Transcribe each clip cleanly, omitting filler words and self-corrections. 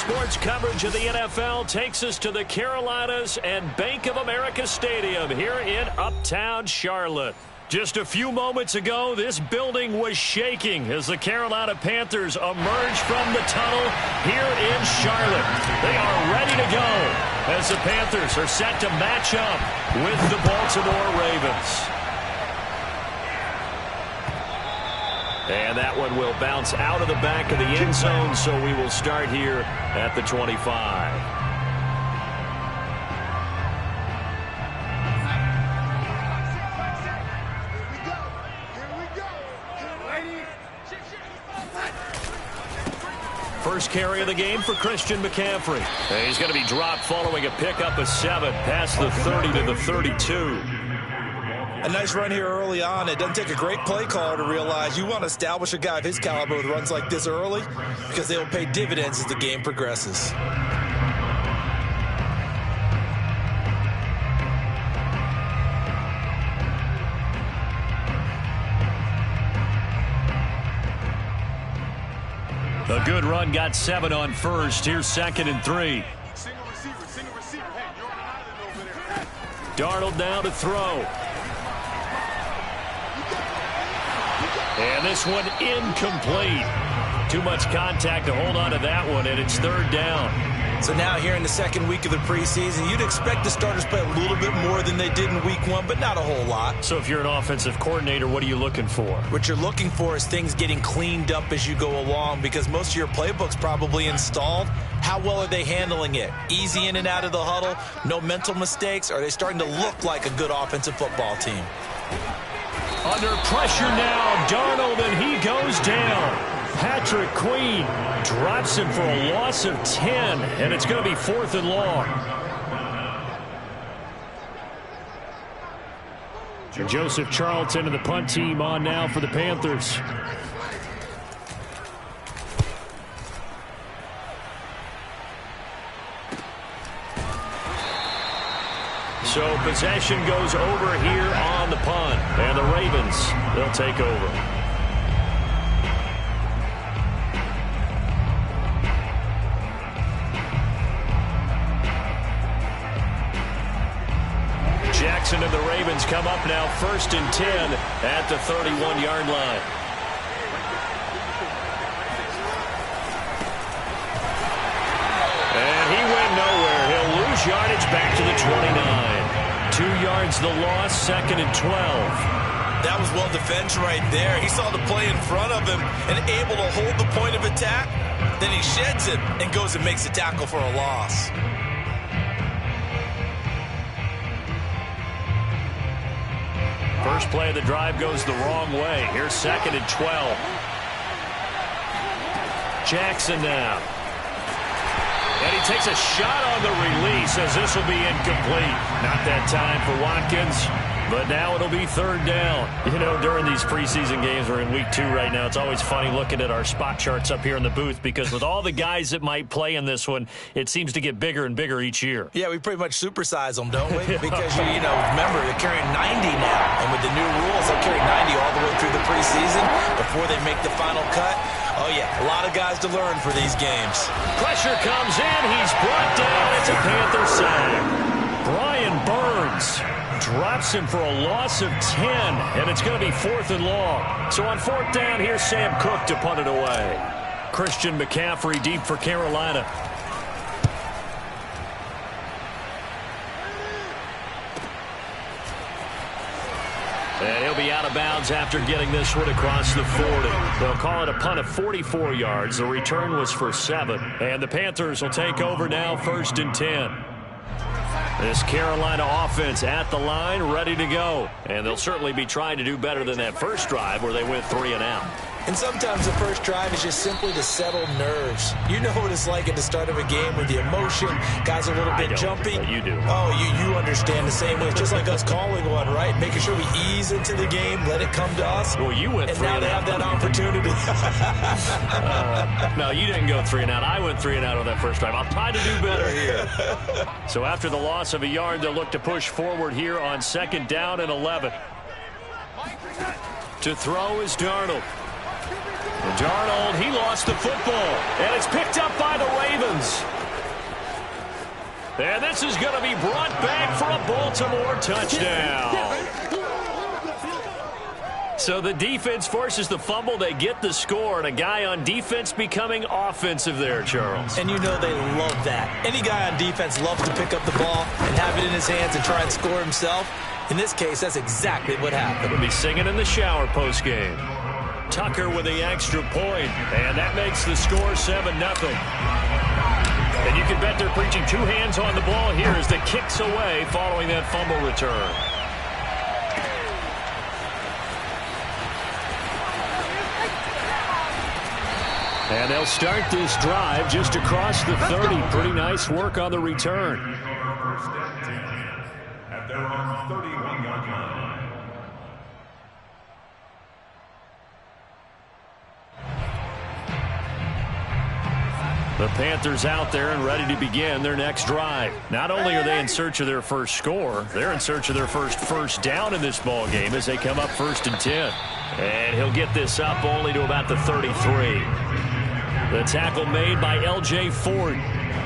Sports coverage of the NFL takes us to the Carolinas and Bank of America Stadium here in Uptown Charlotte. Just a few moments ago, this building was shaking as the Carolina Panthers emerged from the tunnel here in Charlotte. They are ready to go as the Panthers are set to match up with the Baltimore Ravens. And that one will bounce out of the back of the end zone, so we will start here at the 25. First carry of the game for Christian McCaffrey. And he's going to be dropped following a pickup of 7 past the 30 to the 32. A nice run here early on. It doesn't take a great play caller to realize you want to establish a guy of his caliber with runs like this early because they will pay dividends as the game progresses. A good run got 7 on first. Here's 2nd and 3. Darnold now to throw. And this one incomplete. Too much contact to hold on to that one, and it's 3rd down. So now here in the second week of the preseason, you'd expect the starters to play a little bit more than they did in week 1, but not a whole lot. So if you're an offensive coordinator, what are you looking for? What you're looking for is things getting cleaned up as you go along because most of your playbook's probably installed. How well are they handling it? Easy in and out of the huddle? No mental mistakes? Are they starting to look like a good offensive football team? Under pressure now, Darnold, and he goes down. Patrick Queen drops him for a loss of 10, and it's going to be 4th and long. Joseph Charlton and the punt team on now for the Panthers. So possession goes over here on the punt. And the Ravens, they'll take over. Jackson and the Ravens come up now 1st and 10 at the 31-yard line. And he went nowhere. He'll lose yardage back to the 29. 2 yards the loss, 2nd and 12. That was well defended right there. He saw the play in front of him and able to hold the point of attack. Then he sheds it and goes and makes a tackle for a loss. First play of the drive goes the wrong way. Here's 2nd and 12. Jackson now. And he takes a shot on the release as this will be incomplete. Not that time for Watkins, but now it'll be 3rd down. You know, during these preseason games, we're in week 2 right now. It's always funny looking at our spot charts up here in the booth because with all the guys that might play in this one, it seems to get bigger and bigger each year. Yeah, we pretty much supersize them, don't we? Because, you know, remember, they're carrying 90 now. And with the new rules, they'll carry 90 all the way through the preseason before they make the final cut. Oh, yeah, a lot of guys to learn for these games. Pressure comes in. He's brought down. It's a Panther sack. Brian Burns drops him for a loss of 10, and it's going to be 4th and long. So on 4th down, here's Sam Cook to punt it away. Christian McCaffrey deep for Carolina. And he'll be out of bounds after getting this one across the 40. They'll call it a punt of 44 yards. The return was for 7. And the Panthers will take over now 1st and 10. This Carolina offense at the line, ready to go. And they'll certainly be trying to do better than that first drive where they went 3 and out. And sometimes the first drive is just simply to settle nerves. You know what it's like at the start of a game with the emotion. Guys are a little bit jumpy. You do. Oh, you understand the same way. It's just like us calling one, right? Making sure we ease into the game, let it come to us. Well, you went 3 and out. And now they have that opportunity. No, you didn't go 3 and out. I went 3 and out on that first drive. I'll try to do better here. So after the loss of a yard, they'll look to push forward here on 2nd down and 11. To throw is Darnold. Darnold, he lost the football, and it's picked up by the Ravens. And this is going to be brought back for a Baltimore touchdown. So the defense forces the fumble. They get the score, and a guy on defense becoming offensive there, Charles. And you know they love that. Any guy on defense loves to pick up the ball and have it in his hands and try and score himself. In this case, that's exactly what happened. We'll be singing in the shower postgame. Tucker with the extra point, and that makes the score 7-0. And you can bet they're preaching two hands on the ball here as the kick's away following that fumble return. And they'll start this drive just across the 30. Pretty nice work on the return. At their own 31-yard line. The Panthers out there and ready to begin their next drive. Not only are they in search of their first score, they're in search of their first down in this ball game as they come up 1st and 10. And he'll get this up only to about the 33. The tackle made by L.J. Ford.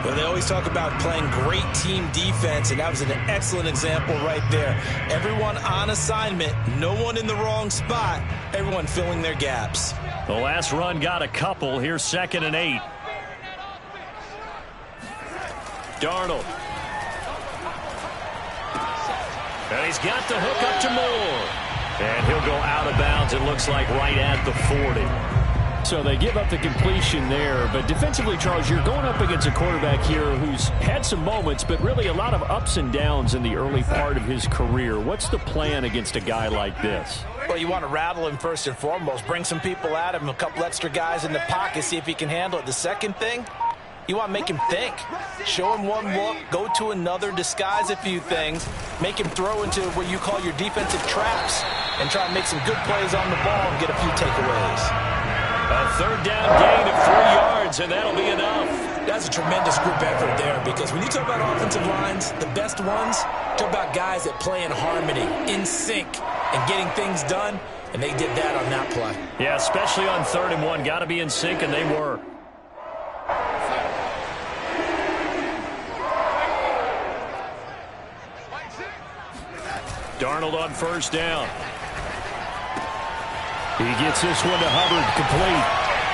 Well, they always talk about playing great team defense, and that was an excellent example right there. Everyone on assignment, no one in the wrong spot, everyone filling their gaps. The last run got a couple. Here's 2nd and 8. Darnold. And he's got the hook up to Moore. And he'll go out of bounds, it looks like, right at the 40. So they give up the completion there. But defensively, Charles, you're going up against a quarterback here who's had some moments, but really a lot of ups and downs in the early part of his career. What's the plan against a guy like this? Well, you want to rattle him first and foremost. Bring some people at him, a couple extra guys in the pocket, see if he can handle it. The second thing, you want to make him think. Show him one look, go to another, disguise a few things, make him throw into what you call your defensive traps, and try and make some good plays on the ball and get a few takeaways. A 3rd down gain of 3 yards, and that'll be enough. That's a tremendous group effort there, because when you talk about offensive lines, the best ones, talk about guys that play in harmony, in sync, and getting things done, and they did that on that play. Yeah, especially on 3rd and 1. Got to be in sync, and they were. Darnold on 1st down. He gets this one to Hubbard, complete.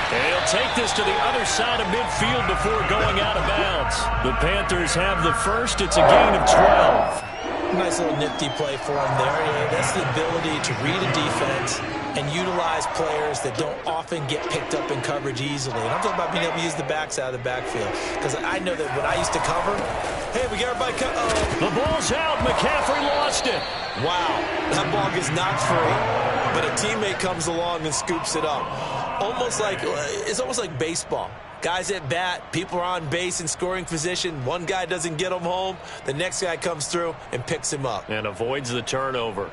And he'll take this to the other side of midfield before going out of bounds. The Panthers have the first. It's a gain of 12. Nice little nifty play for him there. Yeah, that's the ability to read a defense and utilize players that don't often get picked up in coverage easily. And I'm talking about being able to use the backs out of the backfield. Because I know that when I used to cover, hey, we got everybody cut. The ball's out. McCaffrey lost it. Wow, that ball gets knocked free, but a teammate comes along and scoops it up. It's almost like baseball. Guys at bat, people are on base in scoring position. One guy doesn't get him home. The next guy comes through and picks him up. And avoids the turnover.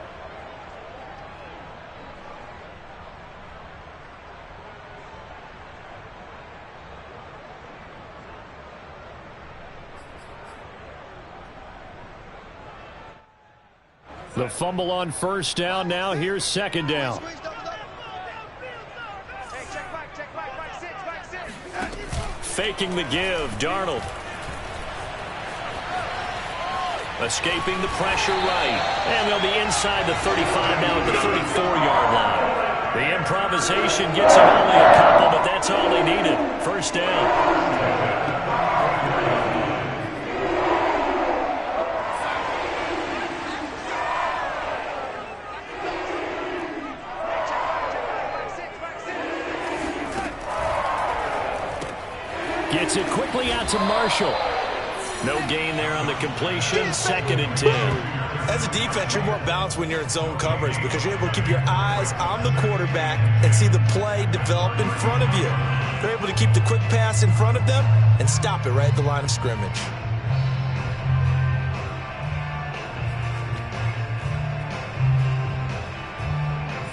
The fumble on 1st down. Now here's 2nd down. Faking the give. Darnold. Escaping the pressure right. And they'll be inside the 35 now at the 34-yard line. The improvisation gets him only a couple, but that's all they needed. 1st down. Gets it quickly out to Marshall. No gain there on the completion. 2nd and 10. As a defense, you're more balanced when you're in zone coverage because you're able to keep your eyes on the quarterback and see the play develop in front of you. They're able to keep the quick pass in front of them and stop it right at the line of scrimmage.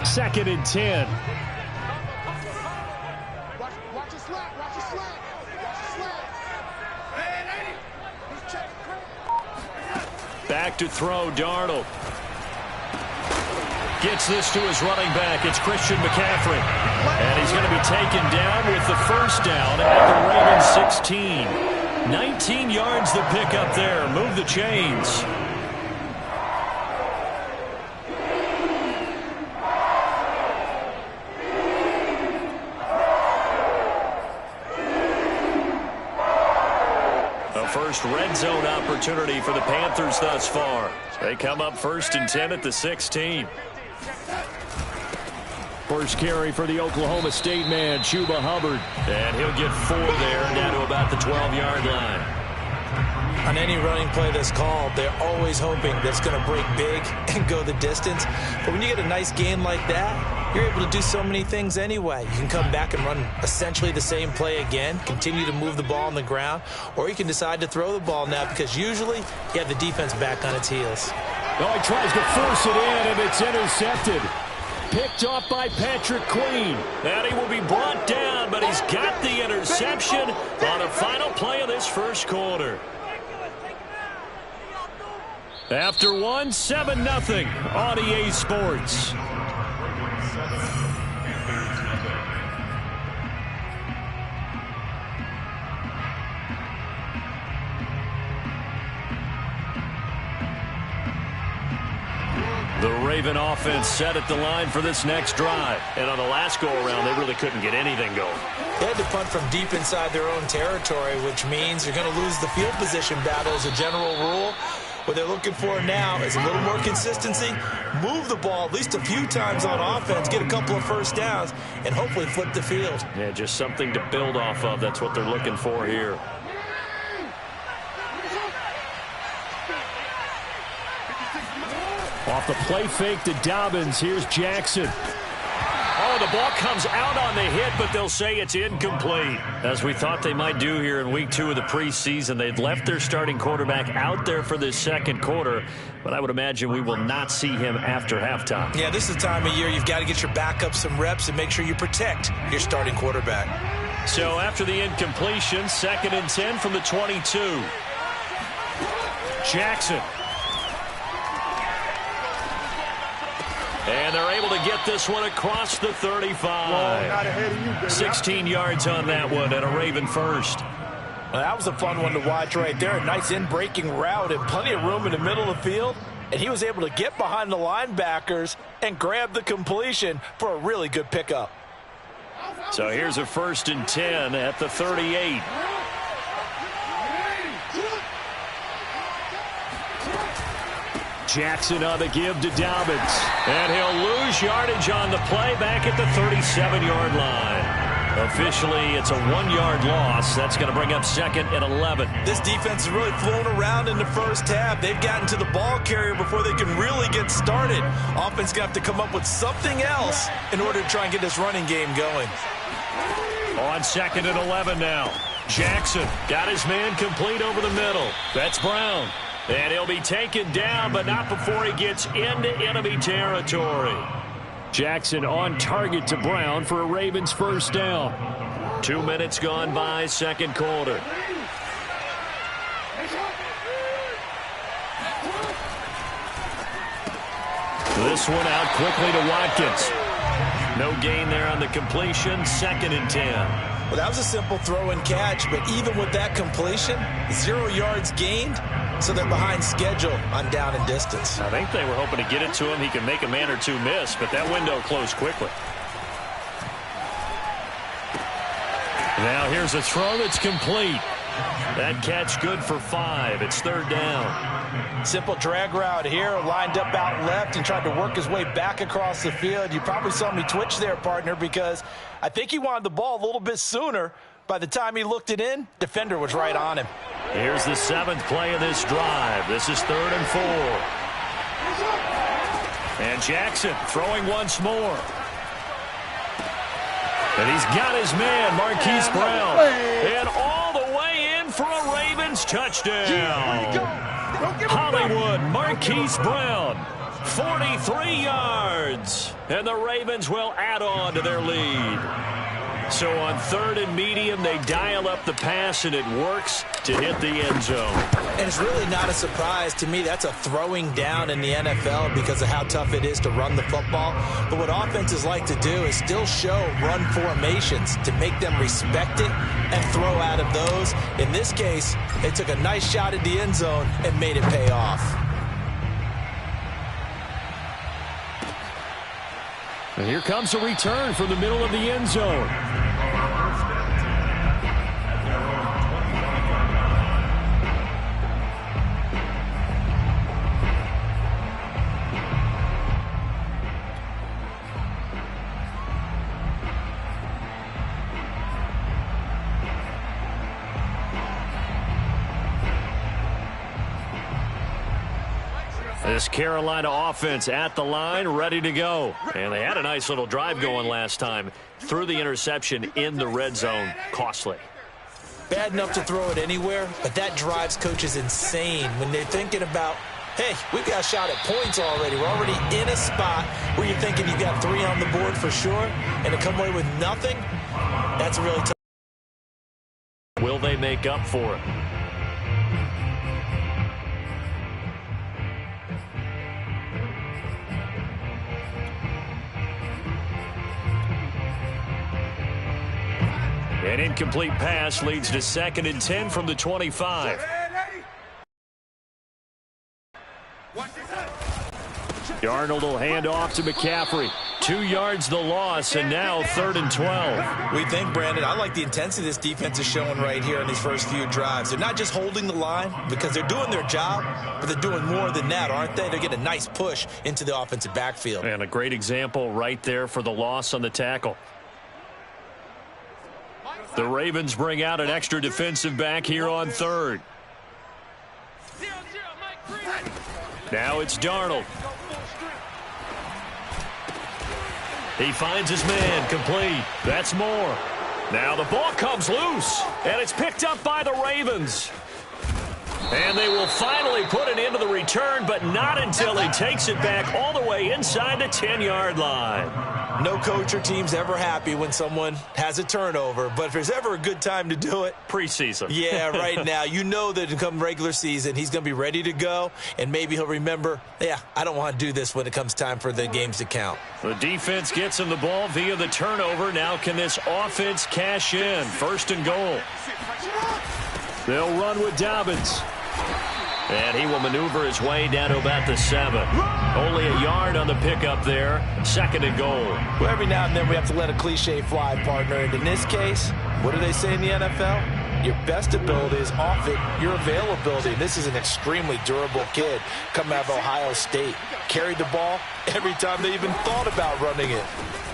Second and 10. Back to throw, Darnold. Gets this to his running back. It's Christian McCaffrey. And he's going to be taken down with the first down at the Ravens 16. 19 yards the pick up there. Move the chains. A first red zone opportunity for the Panthers thus far. They come up 1st and 10 at the 16. First carry for the Oklahoma State man, Chuba Hubbard. And he'll get 4 there, down to about the 12-yard line. On any running play that's called, they're always hoping that it's going to break big and go the distance. But when you get a nice gain like that, you're able to do so many things anyway. You can come back and run essentially the same play again, continue to move the ball on the ground, or you can decide to throw the ball now because usually you have the defense back on its heels. Oh, he tries to force it in, and it's intercepted. Picked off by Patrick Queen. And he will be brought down, but he's got the interception on a final play of this first quarter. After one, 7-0 on EA Sports. The Raven offense set at the line for this next drive. And on the last go-around, they really couldn't get anything going. They had to punt from deep inside their own territory, which means you're going to lose the field position battle as a general rule. What they're looking for now is a little more consistency, move the ball at least a few times on offense, get a couple of first downs, and hopefully flip the field. Yeah, just something to build off of. That's what they're looking for here. Off the play fake to Dobbins. Here's Jackson. Oh, the ball comes out on the hit, but they'll say it's incomplete. As we thought they might do here in week 2 of the preseason, they've left their starting quarterback out there for this second quarter, but I would imagine we will not see him after halftime. Yeah, this is the time of year you've got to get your backup some reps and make sure you protect your starting quarterback. So after the incompletion, 2nd and 10 from the 22. Jackson. And they're able to get this one across the 35. 16 yards on that one and a Raven first. Well, that was a fun one to watch right there. A nice in-breaking route and plenty of room in the middle of the field. And he was able to get behind the linebackers and grab the completion for a really good pickup. So here's a 1st and 10 at the 38. Jackson on the give to Dobbins. And he'll lose yardage on the play back at the 37-yard line. Officially, it's a 1-yard loss. That's going to bring up 2nd and 11. This defense has really flown around in the first half. They've gotten to the ball carrier before they can really get started. Offense going to have to come up with something else in order to try and get this running game going. On 2nd and 11 now. Jackson got his man complete over the middle. That's Brown. And he'll be taken down, but not before he gets into enemy territory. Jackson on target to Brown for a Ravens first down. 2 minutes gone by, second quarter. This one out quickly to Watkins. No gain there on the completion, 2nd and 10. Well, that was a simple throw and catch, but even with that completion, 0 yards gained, so they're behind schedule on down and distance. I think they were hoping to get it to him. He can make a man or two miss, but that window closed quickly. Now here's a throw that's complete. That catch good for 5. It's 3rd down. Simple drag route here, lined up out left and tried to work his way back across the field. You probably saw me twitch there, partner, because I think he wanted the ball a little bit sooner. By the time he looked it in, defender was right on him. Here's the 7th play of this drive. This is 3rd and 4. And Jackson throwing once more. And he's got his man, Marquise Brown. And all the way in for a Ravens touchdown. Hollywood, Marquise Brown, 43 yards. And the Ravens will add on to their lead. So on 3rd and medium, they dial up the pass, and it works to hit the end zone. And it's really not a surprise to me. That's a throwing down in the NFL because of how tough it is to run the football. But what offenses like to do is still show run formations to make them respect it and throw out of those. In this case, they took a nice shot at the end zone and made it pay off. And here comes a return from the middle of the end zone. This Carolina offense at the line, ready to go. And they had a nice little drive going last time. Threw the interception in the red zone. Costly. Bad enough to throw it anywhere, but that drives coaches insane when they're thinking about, hey, we've got a shot at points already. We're already in a spot where you're thinking you've got 3 on the board for sure, and to come away with nothing, that's really tough. Will they make up for it? An incomplete pass leads to 2nd and 10 from the 25. Darnold will hand off to McCaffrey. 2 yards the loss, and now 3rd and 12. We think, Brandon, I like the intensity this defense is showing right here in these first few drives. They're not just holding the line because they're doing their job, but they're doing more than that, aren't they? They're getting a nice push into the offensive backfield. And a great example right there for the loss on the tackle. The Ravens bring out an extra defensive back here on 3rd. Now it's Darnold. He finds his man, complete. That's Moore. Now the ball comes loose, and it's picked up by the Ravens. And they will finally put it into the return, but not until he takes it back all the way inside the 10-yard line. No coach or team's ever happy when someone has a turnover, but if there's ever a good time to do it, preseason. Yeah, right now. You know that come regular season, he's going to be ready to go, and maybe he'll remember, yeah, I don't want to do this when it comes time for the games to count. The defense gets him the ball via the turnover. Now can this offense cash in? 1st and goal. They'll run with Dobbins. And he will maneuver his way down to about the 7. Only a yard on the pickup there. 2nd and goal. Well, every now and then we have to let a cliche fly, partner. And in this case, what do they say in the NFL? Your best ability is often your availability. This is an extremely durable kid coming out of Ohio State. Carried the ball every time they even thought about running it.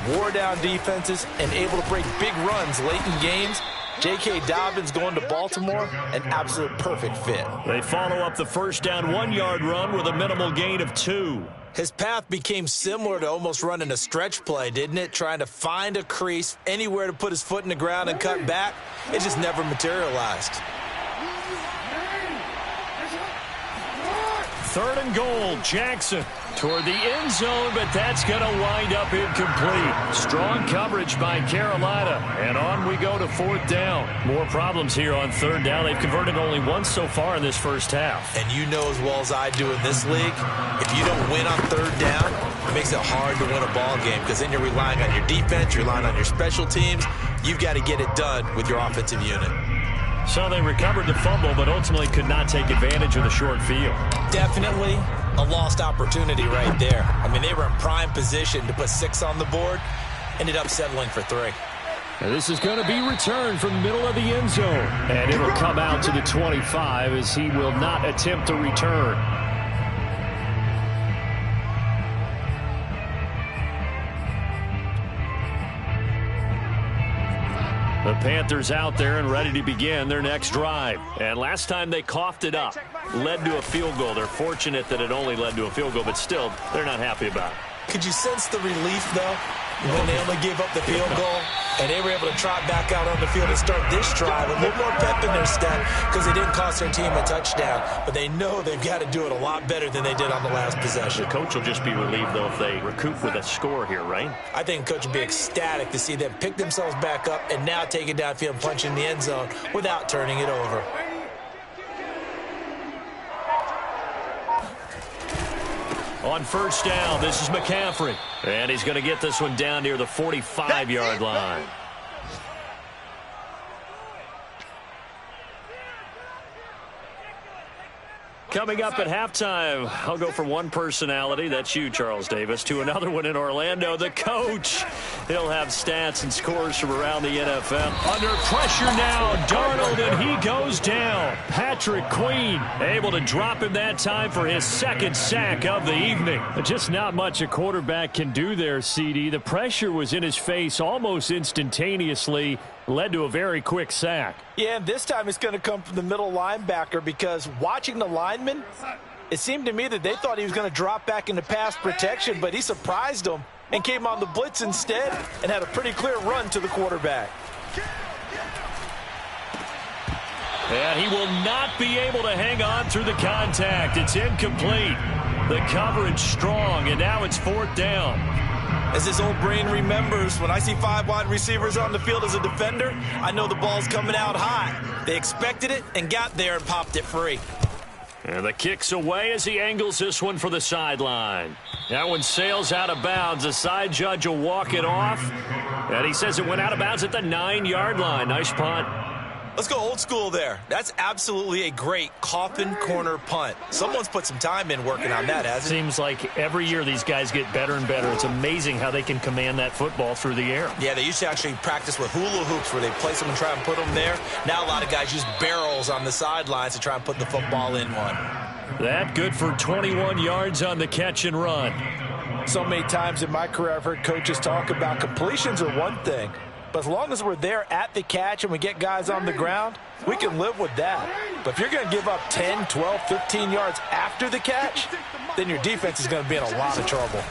Wore down defenses and able to break big runs late in games. J.K. Dobbins going to Baltimore, an absolute perfect fit. They follow up the first down 1-yard run with a minimal gain of 2. His path became similar to almost running a stretch play, didn't it? Trying to find a crease, anywhere to put his foot in the ground and cut back. It just never materialized. 3rd and goal, Jackson toward the end zone, but that's going to wind up incomplete. Strong coverage by Carolina, and on we go to 4th down. More problems here on 3rd down. They've converted only once so far in this first half. And you know as well as I do in this league, if you don't win on 3rd down, it makes it hard to win a ball game because then you're relying on your defense, you're relying on your special teams. You've got to get it done with your offensive unit. So they recovered the fumble, but ultimately could not take advantage of the short field. Definitely a lost opportunity right there. I mean, they were in prime position to put 6 on the board, ended up settling for 3. And this is going to be returned from the middle of the end zone. And it'll come out to the 25 as he will not attempt to return. The Panthers out there and ready to begin their next drive. And last time they coughed it up, led to a field goal. They're fortunate that it only led to a field goal, but still, they're not happy about it. Could you sense the relief, though? when they only gave up the field goal, and they were able to trot back out on the field and start this drive, a little more pep in their step because they didn't cost their team a touchdown. But they know they've got to do it a lot better than they did on the last possession. The coach will just be relieved, though, if they recoup with a score here, right? I think the coach would be ecstatic to see them pick themselves back up and now take it downfield and punch in the end zone without turning it over. On first down, this is McCaffrey. And he's going to get this one down near the 45-yard line. Coming up at halftime, I'll go from one personality, that's you, Charles Davis, to another one in Orlando, the coach. He'll have stats and scores from around the NFL. Under pressure now, Darnold, and he goes down. Patrick Queen able to drop him that time for his second sack of the evening. Just not much a quarterback can do there, CD. The pressure was in his face almost instantaneously. Led to a very quick sack. Yeah, and this time it's going to come from the middle linebacker because watching the lineman, it seemed to me that they thought he was going to drop back into pass protection, but he surprised them and came on the blitz instead and had a pretty clear run to the quarterback. And he will not be able to hang on through the contact. It's incomplete. The coverage strong, and now it's fourth down. As this old brain remembers, when I see 5 wide receivers on the field as a defender, I know the ball's coming out high. They expected it and got there and popped it free. And the kick's away as he angles this one for the sideline. That one sails out of bounds. The side judge will walk it off. And he says it went out of bounds at the 9-yard line. Nice punt. Let's go old school there. That's absolutely a great coffin corner punt. Someone's put some time in working on that, hasn't it? Seems like every year these guys get better and better. It's amazing how they can command that football through the air. Yeah, they used to actually practice with hula hoops where they place them and try and put them there. Now a lot of guys use barrels on the sidelines to try and put the football in one. That good for 21 yards on the catch and run. So many times in my career I've heard coaches talk about completions are one thing. But as long as we're there at the catch and we get guys on the ground, we can live with that. But if you're going to give up 10, 12, 15 yards after the catch, then your defense is going to be in a lot of trouble.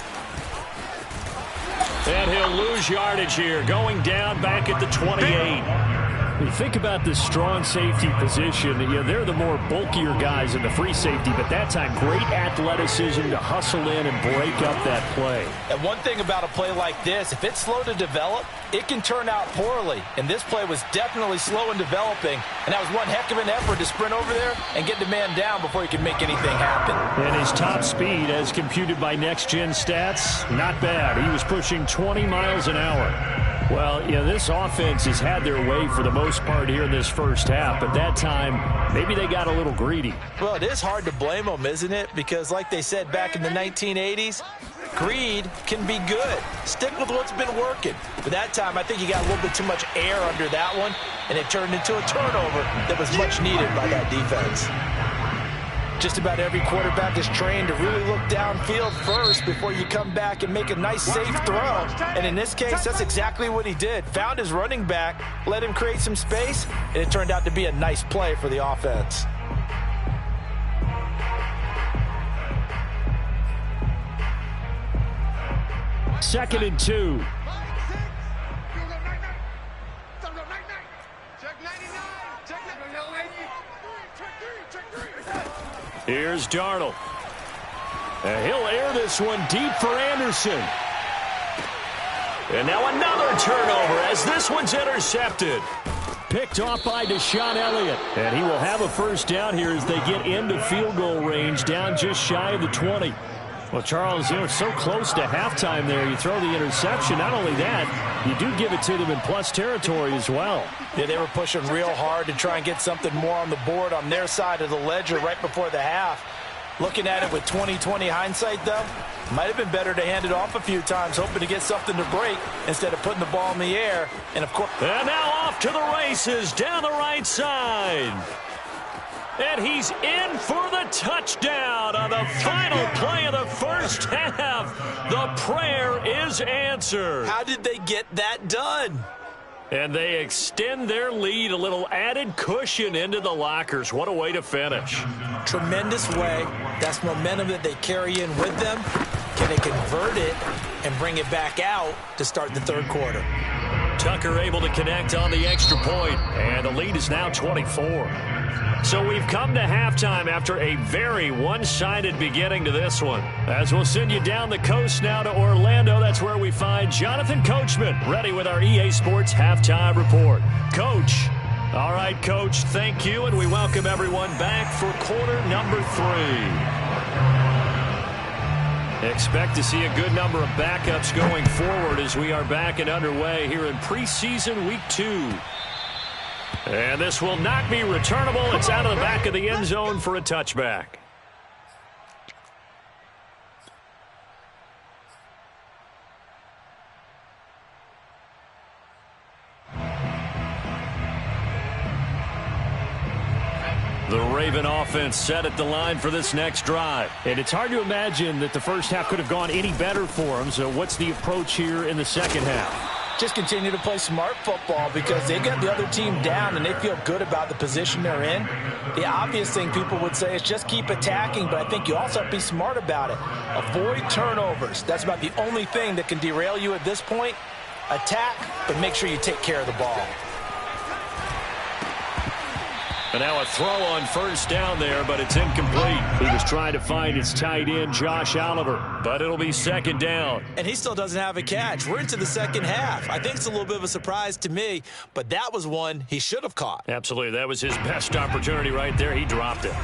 And he'll lose yardage here, going down back at the 28. You think about the strong safety position. They're the more bulkier guys in the free safety, but that time great athleticism to hustle in and break up that play. And one thing about a play like this, if it's slow to develop, it can turn out poorly. And this play was definitely slow in developing, and that was one heck of an effort to sprint over there and get the man down before he could make anything happen. And his top speed, as computed by Next Gen Stats, not bad. He was pushing 20 miles an hour. Well, this offense has had their way for the most part here in this first half, but that time, maybe they got a little greedy. Well, it is hard to blame them, isn't it? Because like they said back in the 1980s, greed can be good. Stick with what's been working. But that time, I think you got a little bit too much air under that one, and it turned into a turnover that was much needed by that defense. Just about every quarterback is trained to really look downfield first before you come back and make a nice, safe throw. And in this case, that's exactly what he did. Found his running back, let him create some space, and it turned out to be a nice play for the offense. Second and 2. Here's Darnold. And he'll air this one deep for Anderson. And now another turnover as this one's intercepted. Picked off by Deshaun Elliott. And he will have a first down here as they get into field goal range, down just shy of the 20. Well, Charles, so close to halftime there. You throw the interception. Not only that, you do give it to them in plus territory as well. Yeah, they were pushing real hard to try and get something more on the board on their side of the ledger right before the half. Looking at it with 20/20 hindsight, though, might have been better to hand it off a few times, hoping to get something to break instead of putting the ball in the air. And, of course... And now off to the races down the right side. And he's in for the touchdown on the final play of the first half. The prayer is answered. How did they get that done? And they extend their lead, a little added cushion into the lockers. What a way to finish. Tremendous way. That's momentum that they carry in with them. Can they convert it and bring it back out to start the third quarter? Tucker able to connect on the extra point, and the lead is now 24. So we've come to halftime after a very one-sided beginning to this one. As we'll send you down the coast now to Orlando, that's where we find Jonathan Coachman, ready with our EA Sports Halftime Report. Coach. All right, Coach, thank you, and we welcome everyone back for quarter number 3. Expect to see a good number of backups going forward as we are back and underway here in preseason week 2. And this will not be returnable. It's out of the back of the end zone for a touchback. The Raven offense set at the line for this next drive. And it's hard to imagine that the first half could have gone any better for them. So what's the approach here in the second half? Just continue to play smart football because they got the other team down and they feel good about the position they're in. The obvious thing people would say is just keep attacking, but I think you also have to be smart about it. Avoid turnovers. That's about the only thing that can derail you at this point. Attack, but make sure you take care of the ball. And now a throw on first down there, but it's incomplete. He was trying to find his tight end, Josh Oliver. But it'll be second down. And he still doesn't have a catch. We're into the second half. I think it's a little bit of a surprise to me, but that was one he should have caught. Absolutely. That was his best opportunity right there. He dropped it.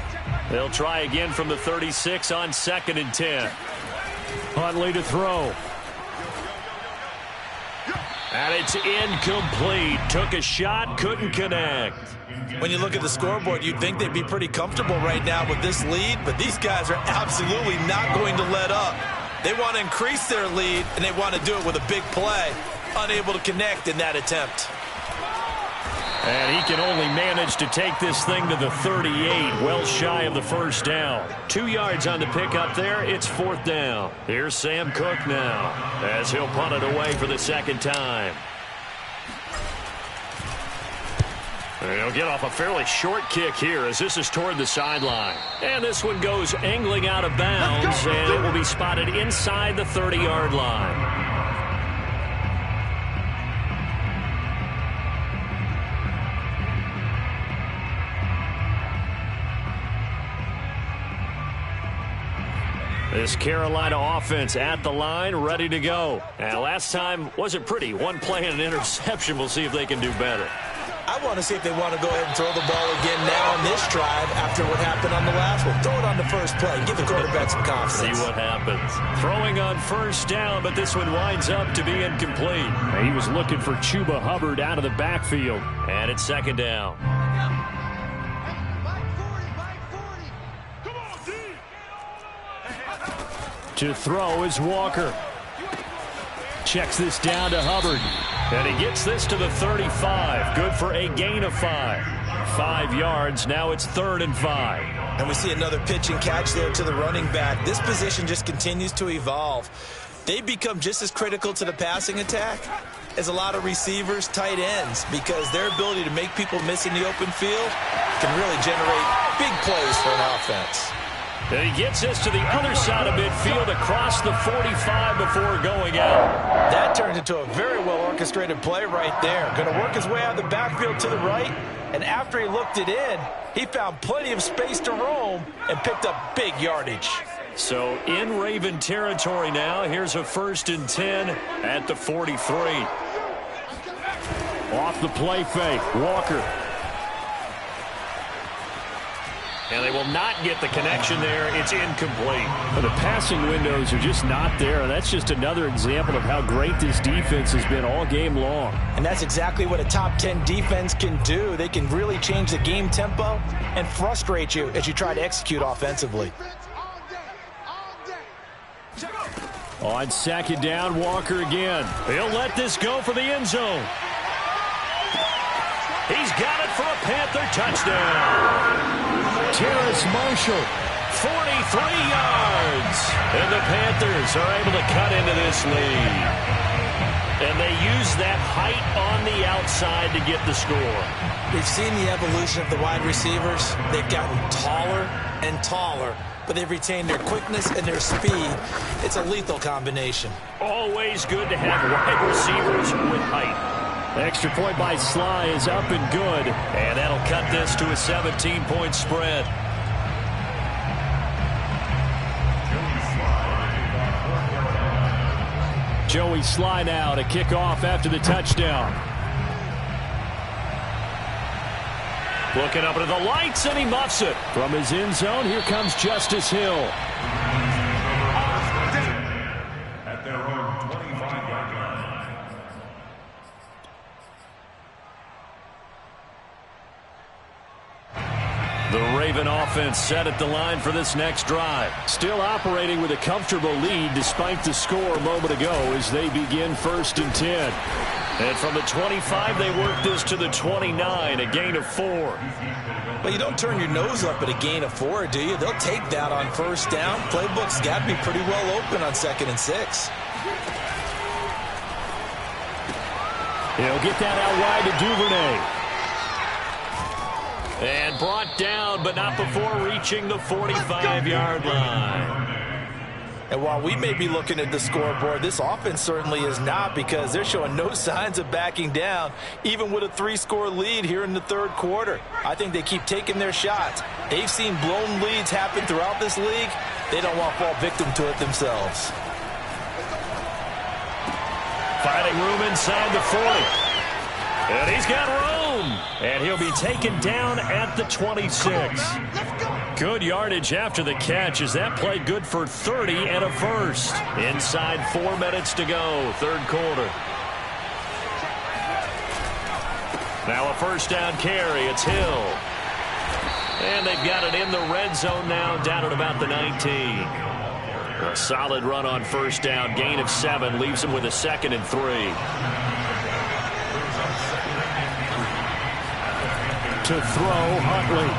They'll try again from the 36 on 2nd and 10. Huntley to throw. And it's incomplete. Took a shot, couldn't connect. When you look at the scoreboard, you'd think they'd be pretty comfortable right now with this lead, but these guys are absolutely not going to let up. They want to increase their lead, and they want to do it with a big play. Unable to connect in that attempt. And he can only manage to take this thing to the 38, well shy of the first down. 2 yards on the pickup there. It's 4th down. Here's Sam Cook now as he'll punt it away for the second time. And he'll get off a fairly short kick here as this is toward the sideline. And this one goes angling out of bounds, and it will be spotted inside the 30-yard line. This Carolina offense at the line, ready to go. And last time wasn't pretty. One play and an interception. We'll see if they can do better. I want to see if they want to go ahead and throw the ball again now on this drive after what happened on the last one. Throw it on the first play. Give the quarterback some confidence. See what happens. Throwing on first down, but this one winds up to be incomplete. He was looking for Chuba Hubbard out of the backfield. And it's second down. To throw is Walker. Checks this down to Hubbard. And he gets this to the 35. Good for a gain of 5. 5 yards. Now it's 3rd and 5. And we see another pitch and catch there to the running back. This position just continues to evolve. They become just as critical to the passing attack as a lot of receivers, tight ends, because their ability to make people miss in the open field can really generate big plays for an offense. And he gets this to the other side of midfield across the 45 before going out. That turned into a very well-orchestrated play right there. Going to work his way out of the backfield to the right, and after he looked it in, he found plenty of space to roam and picked up big yardage. So in Raven territory now, here's a 1st and 10 at the 43. Off the play fake, Walker. And they will not get the connection there. It's incomplete. Well, the passing windows are just not there. And that's just another example of how great this defense has been all game long. And that's exactly what a top 10 defense can do. They can really change the game tempo and frustrate you as you try to execute offensively. On 2nd down, Walker again. He'll let this go for the end zone. He's got it for a Panther touchdown. Terrace Marshall, 43 yards. And the Panthers are able to cut into this lead. And they use that height on the outside to get the score. We've seen the evolution of the wide receivers. They've gotten taller and taller but they've retained their quickness and their speed. It's a lethal combination. Always good to have wide receivers with height. Extra point by Sly is up and good. And that'll cut this to a 17-point spread. Joey Sly now to kick off after the touchdown. Looking up into the lights, and he muffs it. From his end zone, here comes Justice Hill. At their own 25-yard line. The Raven offense set at the line for this next drive. Still operating with a comfortable lead despite the score a moment ago as they begin 1st and 10. And from the 25, they work this to the 29, a gain of 4. Well, you don't turn your nose up at a gain of 4, do you? They'll take that on 1st down. Playbook's got to be pretty well open on 2nd and 6. He'll get that out wide to Duvernay. And brought down, but not before reaching the 45-yard line. And while we may be looking at the scoreboard, this offense certainly is not, because they're showing no signs of backing down, even with a 3-score lead here in the 3rd quarter. I think they keep taking their shots. They've seen blown leads happen throughout this league. They don't want to fall victim to it themselves. Finding room inside the 40. And he's got room. And he'll be taken down at the 26. Good yardage after the catch as that play good for 30 and a first. Inside 4 minutes to go, 3rd quarter. Now a 1st down carry. It's Hill. And they've got it in the red zone now, down at about the 19. A solid run on 1st down. Gain of 7 leaves him with a 2nd and 3. To throw, Huntley.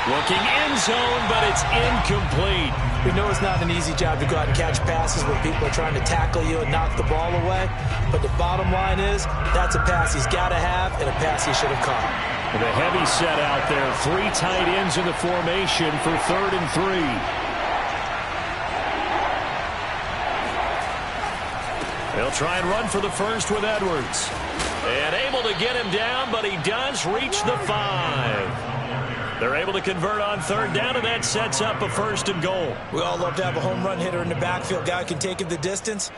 Looking end zone, but it's incomplete. We know it's not an easy job to go out and catch passes when people are trying to tackle you and knock the ball away. But the bottom line is, that's a pass he's got to have and a pass he should have caught. The heavy set out there. 3 tight ends in the formation for 3rd and 3. They'll try and run for the first with Edwards. And able to get him down, but he does reach the 5. They're able to convert on 3rd down, and that sets up a 1st and goal. We all love to have a home run hitter in the backfield. Guy can take it the distance.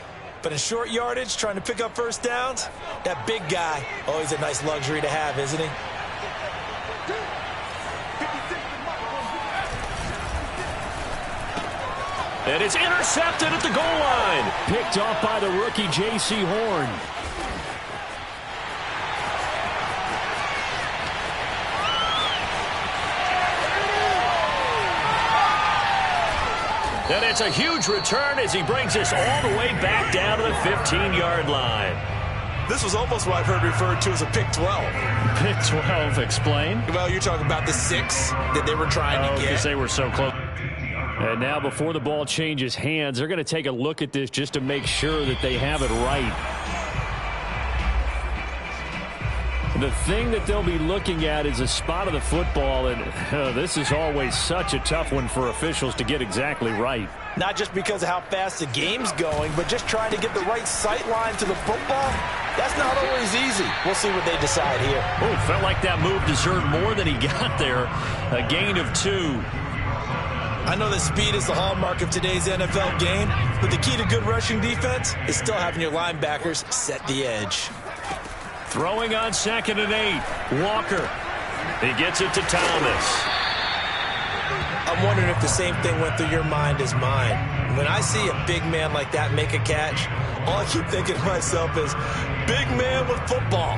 But in short yardage, trying to pick up 1st downs, that big guy, always a nice luxury to have, isn't he? And it's intercepted at the goal line. Picked off by the rookie J.C. Horn. And it's a huge return as he brings us all the way back down to the 15-yard line. This was almost what I've heard referred to as a pick 12. Pick 12, explain. Well, you're talking about the 6 that they were trying to get. Because they were so close. And now before the ball changes hands, they're going to take a look at this just to make sure that they have it right. The thing that they'll be looking at is a spot of the football, and this is always such a tough one for officials to get exactly right. Not just because of how fast the game's going, but just trying to get the right sight line to the football. That's not always easy. We'll see what they decide here. Oh, felt like that move deserved more than he got there. A gain of 2. I know that speed is the hallmark of today's NFL game, but the key to good rushing defense is still having your linebackers set the edge. Throwing on 2nd and 8. Walker. He gets it to Thomas. I'm wondering if the same thing went through your mind as mine. When I see a big man like that make a catch, all I keep thinking to myself is, big man with football.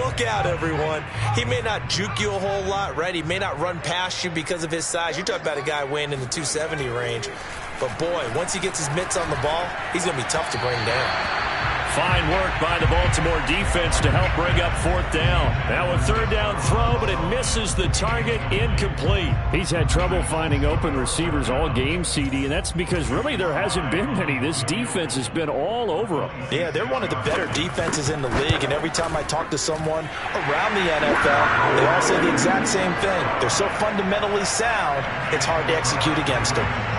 Look out, everyone. He may not juke you a whole lot, right? He may not run past you because of his size. You're talking about a guy weighing in the 270 range. But, boy, once he gets his mitts on the ball, he's going to be tough to bring down. Fine work by the Baltimore defense to help bring up 4th down. Now a 3rd down throw, but it misses the target, incomplete. He's had trouble finding open receivers all game, CD, and that's because really there hasn't been many. This defense has been all over them. Yeah, they're one of the better defenses in the league, and every time I talk to someone around the NFL, they all say the exact same thing. They're so fundamentally sound, it's hard to execute against them.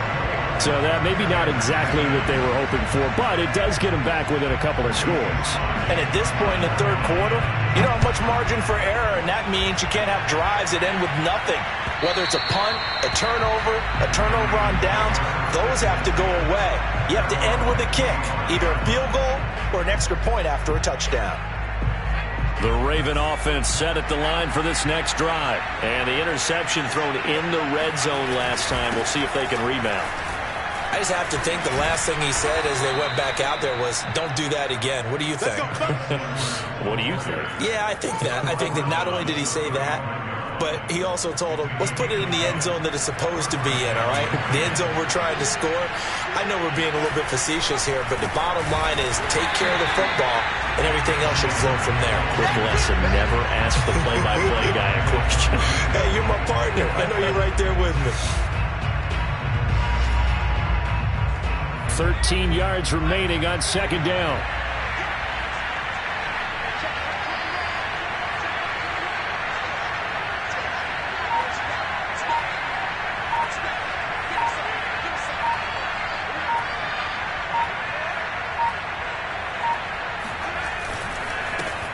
So that maybe not exactly what they were hoping for, but it does get them back within a couple of scores. And at this point in the 3rd quarter, you don't have much margin for error, and that means you can't have drives that end with nothing. Whether it's a punt, a turnover on downs, those have to go away. You have to end with a kick, either a field goal or an extra point after a touchdown. The Raven offense set at the line for this next drive. And the interception thrown in the red zone last time. We'll see if they can rebound. I just have to think the last thing he said as they went back out there was, don't do that again. What do you think? What do you think? Yeah, I think that. I think that not only did he say that, but he also told him, let's put it in the end zone that it's supposed to be in, all right? The end zone we're trying to score. I know we're being a little bit facetious here, but the bottom line is take care of the football, and everything else should flow from there. Quick lesson, never ask the play-by-play guy a question. Hey, you're my partner. I know you're right there with me. 13 yards remaining on 2nd down.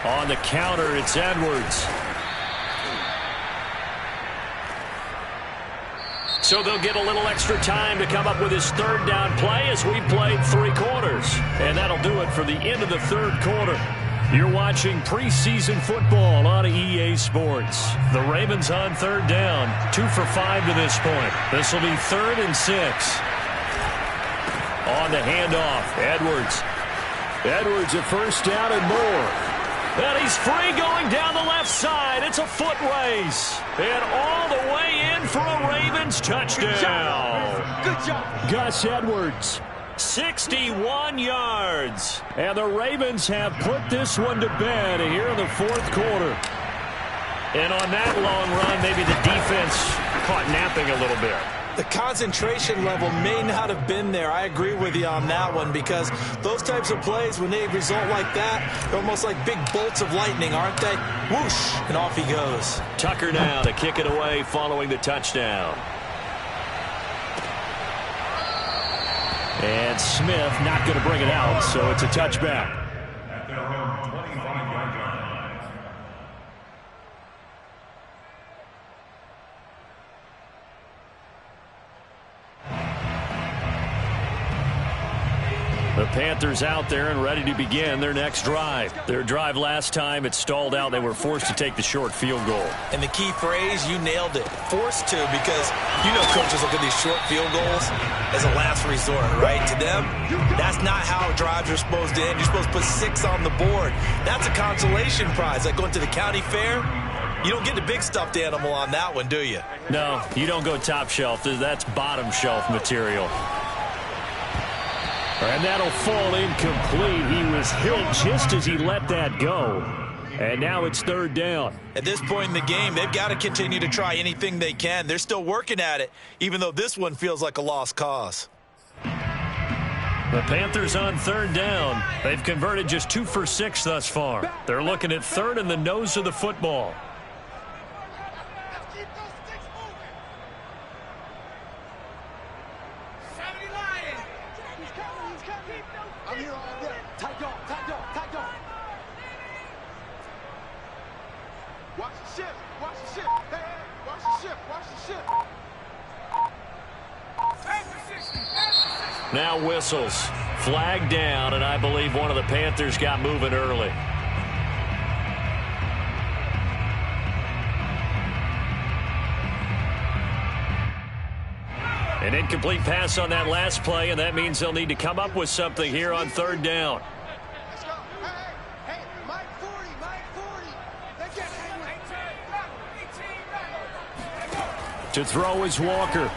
On the counter, it's Edwards. So they'll get a little extra time to come up with his 3rd down play as we played 3 quarters. And that'll do it for the end of the 3rd quarter. You're watching preseason football on EA Sports. The Ravens on 3rd down, 2 for 5 to this point. This will be 3rd and 6. On the handoff, Edwards. Edwards a 1st down and more. And he's free going down the left side. It's a foot race. And all the way in for a Ravens touchdown. Good job. Gus Edwards. 61 yards. And the Ravens have put this one to bed here in the 4th quarter. And on that long run, maybe the defense caught napping a little bit. The concentration level may not have been there. I agree with you on that one, because those types of plays, when they result like that, they're almost like big bolts of lightning, aren't they? Whoosh, and off he goes. Tucker now to kick it away following the touchdown. And Smith not going to bring it out, so it's a touchback. At their own 25-yard line. The Panthers out there and ready to begin their next drive. Their drive last time, it stalled out. They were forced to take the short field goal. And the key phrase, you nailed it. Forced to, because you know coaches look at these short field goals as a last resort, right? To them, that's not how drives are supposed to end. You're supposed to put 6 on the board. That's a consolation prize. Like going to the county fair, you don't get the big stuffed animal on that one, do you? No, you don't go top shelf. That's bottom shelf material. And that'll fall incomplete. He was hit just as he let that go. And now it's 3rd down. At this point in the game, they've got to continue to try anything they can. They're still working at it, even though this one feels like a lost cause. The Panthers on 3rd down. They've converted just 2 for 6 thus far. They're looking at 3rd and the nose of the football. Now whistles. Flag down, and I believe one of the Panthers got moving early. An incomplete pass on that last play, and that means they'll need to come up with something here on 3rd down. Let's go. Hey, Mike 40, Mike 40. Let's get To throw is Walker.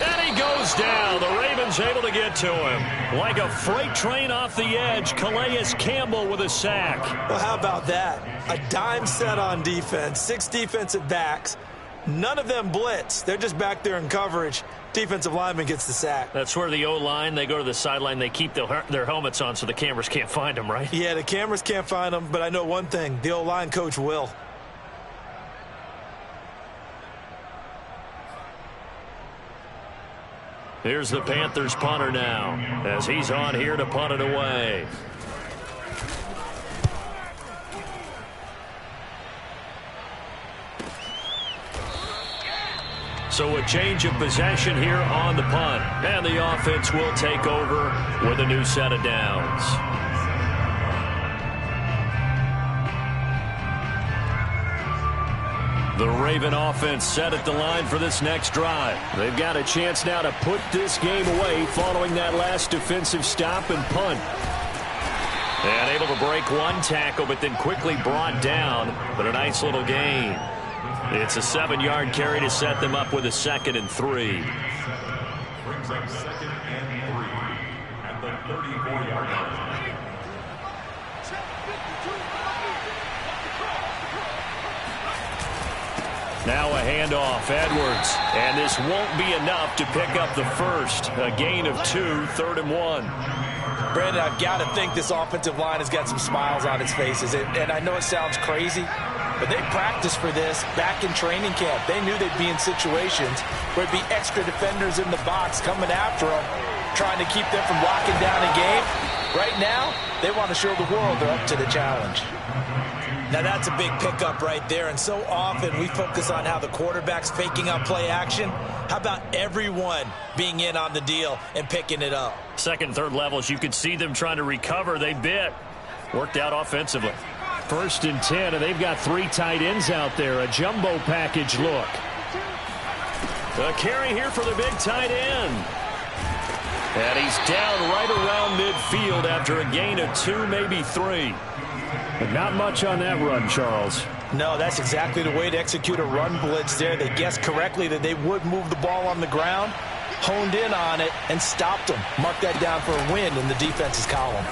And he goes down. The Ravens able to get to him. Like a freight train off the edge, Calais Campbell with a sack. Well, how about that? A dime set on defense, 6 defensive backs. None of them blitz. They're just back there in coverage. Defensive lineman gets the sack. That's where the O-line, they go to the sideline, they keep their helmets on so the cameras can't find them, right? Yeah, the cameras can't find them, but I know one thing. The O-line coach will. Here's the Panthers punter now as he's on here to punt it away. So a change of possession here on the punt. And the offense will take over with a new set of downs. The Raven offense set at the line for this next drive. They've got a chance now to put this game away following that last defensive stop and punt. And able to break one tackle, but then quickly brought down. But a nice little gain. It's a 7-yard carry to set them up with a 2nd and 3. Brings up 2nd and 3 at the 34-yard line. Now a handoff, Edwards. And this won't be enough to pick up the first. A gain of 2, 3rd and 1. Brandon, I've got to think this offensive line has got some smiles on its faces. And I know it sounds crazy, but they practiced for this back in training camp. They knew they'd be in situations where it'd be extra defenders in the box coming after them, trying to keep them from locking down a game. Right now, they want to show the world they're up to the challenge. Now, that's a big pickup right there, and so often we focus on how the quarterback's faking out play action. How about everyone being in on the deal and picking it up? Second, third levels, you could see them trying to recover. They bit. Worked out offensively. 1st and 10, and they've got 3 tight ends out there. A jumbo package look. A carry here for the big tight end. And he's down right around midfield after a gain of 2, maybe 3. But not much on that run, Charles. No, that's exactly the way to execute a run blitz there. They guessed correctly that they would move the ball on the ground, honed in on it, and stopped them. Mark that down for a win in the defense's column.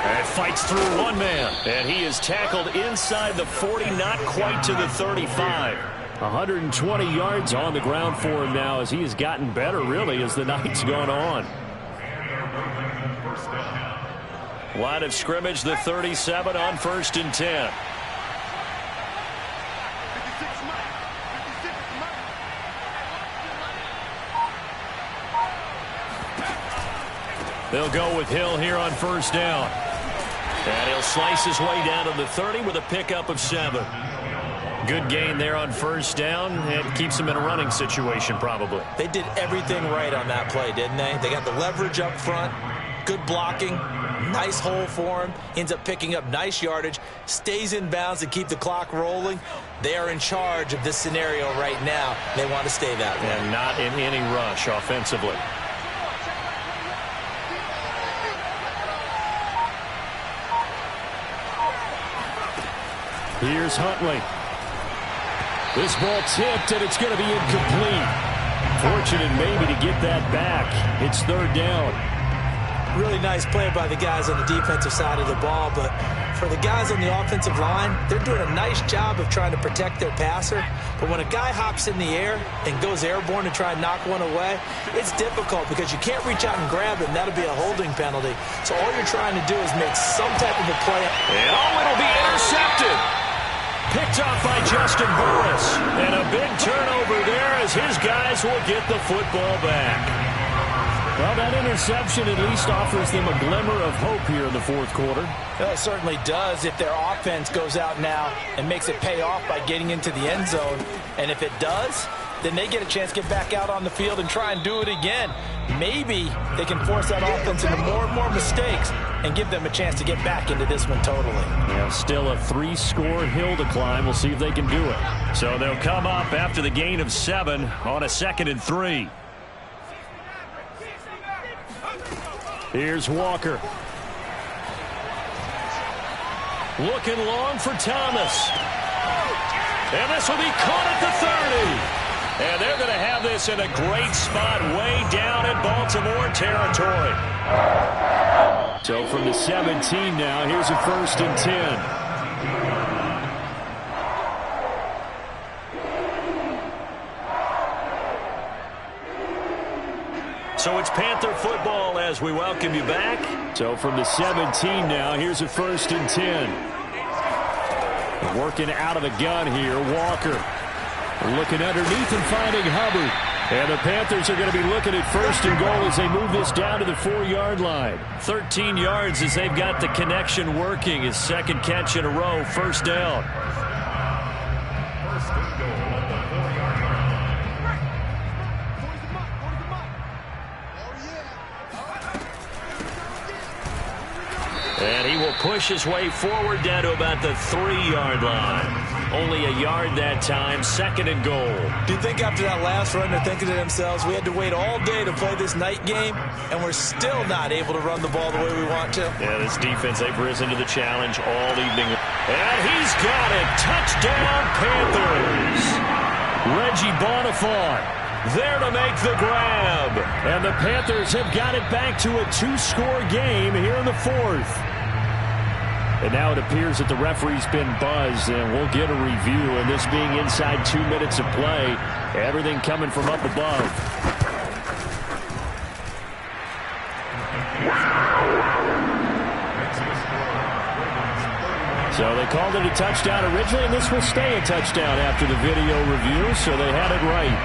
And fights through one man. And he is tackled inside the 40, not quite to the 35. 120 yards on the ground for him now as he has gotten better, really, as the night's gone on. Line of scrimmage, the 37 on 1st and 10. They'll go with Hill here on 1st down. And he'll slice his way down to the 30 with a pickup of 7. Good gain there on 1st down. It keeps him in a running situation probably. They did everything right on that play, didn't they? They got the leverage up front, good blocking, nice hole for him, ends up picking up nice yardage, stays in bounds to keep the clock rolling. They are in charge of this scenario right now. They want to stay that way. And not in any rush offensively. Here's Huntley. This ball tipped, and it's going to be incomplete. Fortunate maybe to get that back. It's 3rd down. Really nice play by the guys on the defensive side of the ball, but for the guys on the offensive line, they're doing a nice job of trying to protect their passer. But when a guy hops in the air and goes airborne to try and knock one away, it's difficult because you can't reach out and grab it, and that'll be a holding penalty. So all you're trying to do is make some type of a play. And it'll be intercepted. Picked off by Justin Burris. And a big turnover there as his guys will get the football back. Well, that interception at least offers them a glimmer of hope here in the 4th quarter. Well, it certainly does if their offense goes out now and makes it pay off by getting into the end zone. And if it does, then they get a chance to get back out on the field and try and do it again. Maybe they can force that offense into more and more mistakes and give them a chance to get back into this one totally. Yeah, still a 3-score hill to climb. We'll see if they can do it. So they'll come up after the gain of 7 on a 2nd and 3. Here's Walker. Looking long for Thomas. And this will be caught at the 30. And they're going to have this in a great spot way down in Baltimore territory. So from the 17 now, here's a 1st and 10. So it's Panther football as we welcome you back. So from the 17 now, here's a 1st and 10. Working out of the gun here, Walker. Looking underneath and finding Hubbard. And the Panthers are going to be looking at 1st and goal as they move this down to the 4-yard line. 13 yards as they've got the connection working. His 2nd catch in a row, 1st down. First and goal at the 4-yard line. And he will push his way forward down to about the 3-yard line. Only a yard that time, 2nd and goal. Do you think after that last run they're thinking to themselves, we had to wait all day to play this night game, and we're still not able to run the ball the way we want to? Yeah, this defense, they've risen to the challenge all evening. And he's got it. Touchdown, Panthers. Reggie Bonifant there to make the grab. And the Panthers have got it back to a 2-score game here in the 4th. And now it appears that the referee's been buzzed, and we'll get a review. And this being inside 2 minutes of play, everything coming from up above. So they called it a touchdown originally, and this will stay a touchdown after the video review, so they had it right.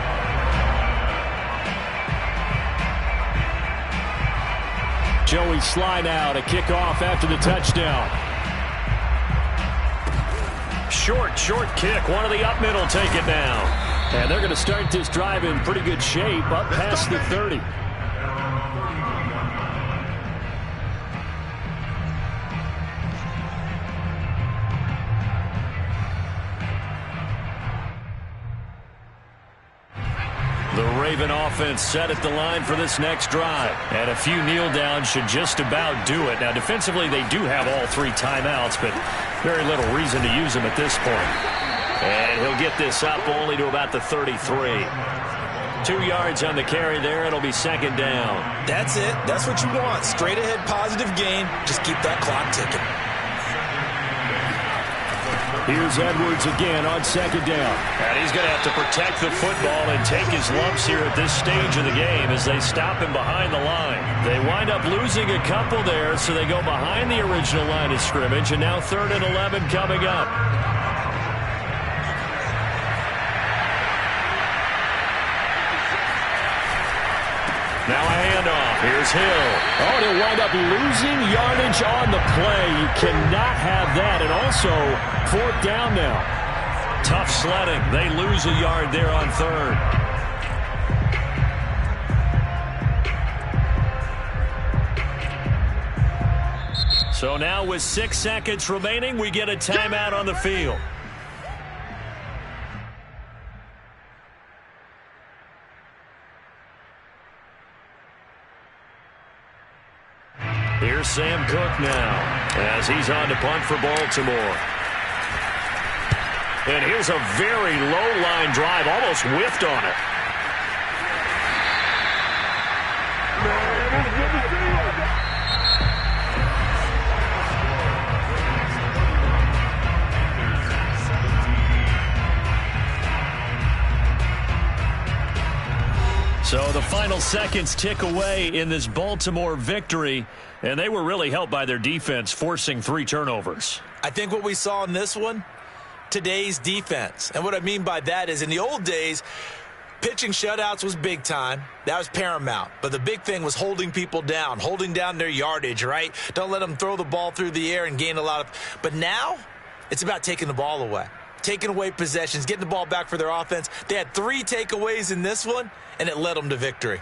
Joey Sly now to kick off after the touchdown. Short kick. One of the up middle take it now. And they're going to start this drive in pretty good shape up past the 30. The Raven offense set at the line for this next drive. And a few kneel downs should just about do it. Now, defensively, they do have all 3 timeouts, but very little reason to use them at this point. And he'll get this up only to about the 33. 2 yards on the carry there. It'll be 2nd down. That's it. That's what you want. Straight ahead positive gain. Just keep that clock ticking. Here's Edwards again on 2nd down. And he's going to have to protect the football and take his lumps here at this stage of the game as they stop him behind the line. They wind up losing a couple there, so they go behind the original line of scrimmage, and now 3rd and 11 coming up. Now a handoff. Here's Hill. Oh, and he'll wind up losing yardage on the play. You cannot have that. And also, 4th down now. Tough sledding. They lose a yard there on 3rd. So now with 6 seconds remaining, we get a timeout on the field. Here's Sam Cook now as he's on to punt for Baltimore. And here's a very low-line drive, almost whiffed on it. So the final seconds tick away in this Baltimore victory, and they were really helped by their defense forcing 3 turnovers. I think what we saw in this one, today's defense. And what I mean by that is in the old days, pitching shutouts was big time. That was paramount. But the big thing was holding people down, holding down their yardage, right? Don't let them throw the ball through the air and gain a lot of. But now it's about taking the ball away, taking away possessions, getting the ball back for their offense. They had 3 takeaways in this one, and it led them to victory.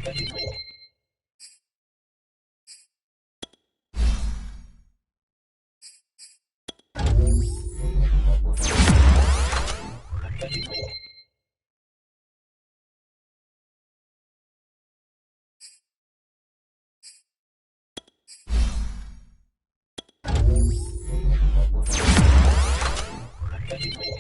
Thank you.